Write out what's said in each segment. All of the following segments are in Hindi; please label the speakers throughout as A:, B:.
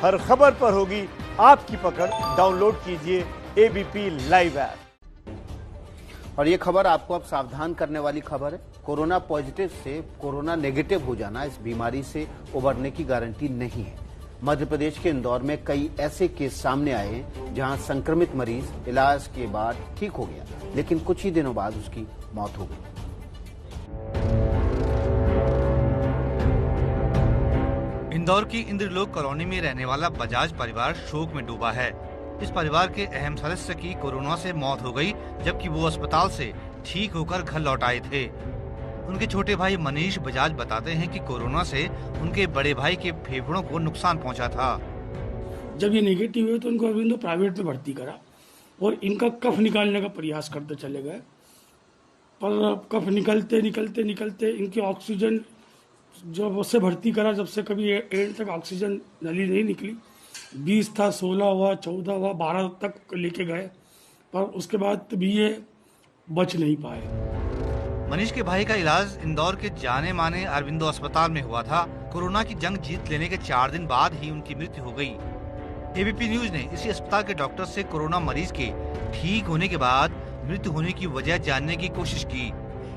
A: हर खबर पर होगी आपकी पकड़। डाउनलोड कीजिए एबीपी लाइव ऐप।
B: और ये खबर आपको अब सावधान करने वाली खबर है। कोरोना पॉजिटिव से कोरोना नेगेटिव हो जाना इस बीमारी से उबरने की गारंटी नहीं है। मध्य प्रदेश के इंदौर में कई ऐसे केस सामने आए हैं जहां संक्रमित मरीज इलाज के बाद ठीक हो गया, लेकिन कुछ ही दिनों बाद उसकी मौत हो गई।
C: इंदौर की इंद्रलोक कॉलोनी में रहने वाला बजाज परिवार शोक में डूबा है। इस परिवार के अहम सदस्य की कोरोना से मौत हो गई, जबकि वो अस्पताल से ठीक होकर घर लौट आए थे। उनके छोटे भाई मनीष बजाज बताते हैं कि कोरोना से उनके बड़े भाई के फेफड़ों को नुकसान पहुंचा था।
D: जब ये नेगेटिव हुए तो उनको अरविंदो प्राइवेट में भर्ती करा और इनका कफ निकालने का प्रयास करते चले गए, पर कफ निकलते निकलते निकलते इनकी ऑक्सीजन जब उससे भर्ती करा, जब से कभी एंड तक ऑक्सीजन नली नहीं निकली। 20 था, 16 हुआ, 14 हुआ, 12 तक लेके गए, पर उसके बाद भी ये बच नहीं पाए।
C: मनीष के भाई का इलाज इंदौर के जाने माने अरविंदो अस्पताल में हुआ था। कोरोना की जंग जीत लेने के 4 दिन बाद ही उनकी मृत्यु हो गई। एबीपी न्यूज ने इसी अस्पताल के डॉक्टर से कोरोना मरीज के ठीक होने के बाद मृत्यु होने की वजह जानने की कोशिश की।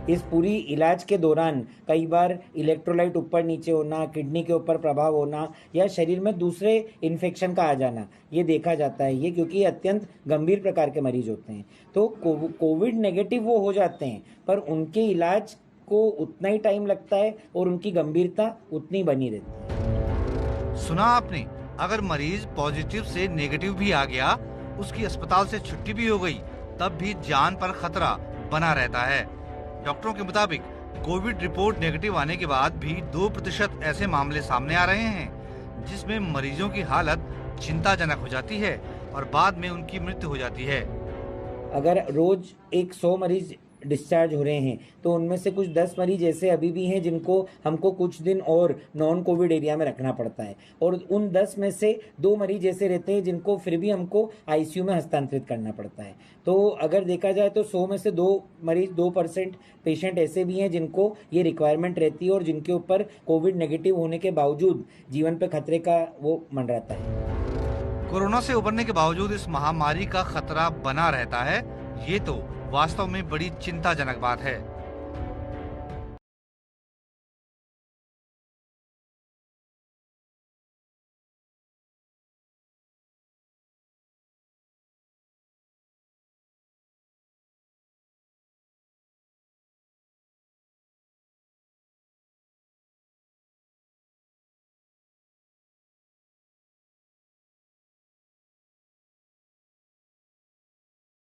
E: इस पूरी इलाज के दौरान कई बार इलेक्ट्रोलाइट ऊपर नीचे होना, किडनी के ऊपर प्रभाव होना या शरीर में दूसरे इन्फेक्शन का आ जाना, ये देखा जाता है। ये क्योंकि ये अत्यंत गंभीर प्रकार के मरीज होते हैं, तो कोविड नेगेटिव वो हो जाते हैं, पर उनके इलाज को उतना ही टाइम लगता है और उनकी गंभीरता उतनी बनी रहती है।
C: सुना आपने, अगर मरीज पॉजिटिव से नेगेटिव भी आ गया, उसकी अस्पताल से छुट्टी भी हो गई, तब भी जान पर खतरा बना रहता है। डॉक्टरों के मुताबिक कोविड रिपोर्ट नेगेटिव आने के बाद भी 2% ऐसे मामले सामने आ रहे हैं जिसमें मरीजों की हालत चिंताजनक हो जाती है और बाद में उनकी मृत्यु हो जाती है।
E: अगर रोज 100 मरीज डिस्चार्ज हो रहे हैं तो उनमें से कुछ 10 मरीज ऐसे अभी भी हैं जिनको हमको कुछ दिन और नॉन कोविड एरिया में रखना पड़ता है, और उन 10 में से 2 मरीज ऐसे रहते हैं जिनको फिर भी हमको आईसीयू में हस्तांतरित करना पड़ता है। तो अगर देखा जाए तो 100 में से 2 मरीज 2% पेशेंट ऐसे भी हैं जिनको ये रिक्वायरमेंट रहती है और जिनके ऊपर कोविड नेगेटिव होने के बावजूद जीवन पे खतरे का वो मंडराता है।
C: कोरोना से उबरने के बावजूद इस महामारी का खतरा बना रहता है, ये तो वास्तव में बड़ी चिंताजनक बात है।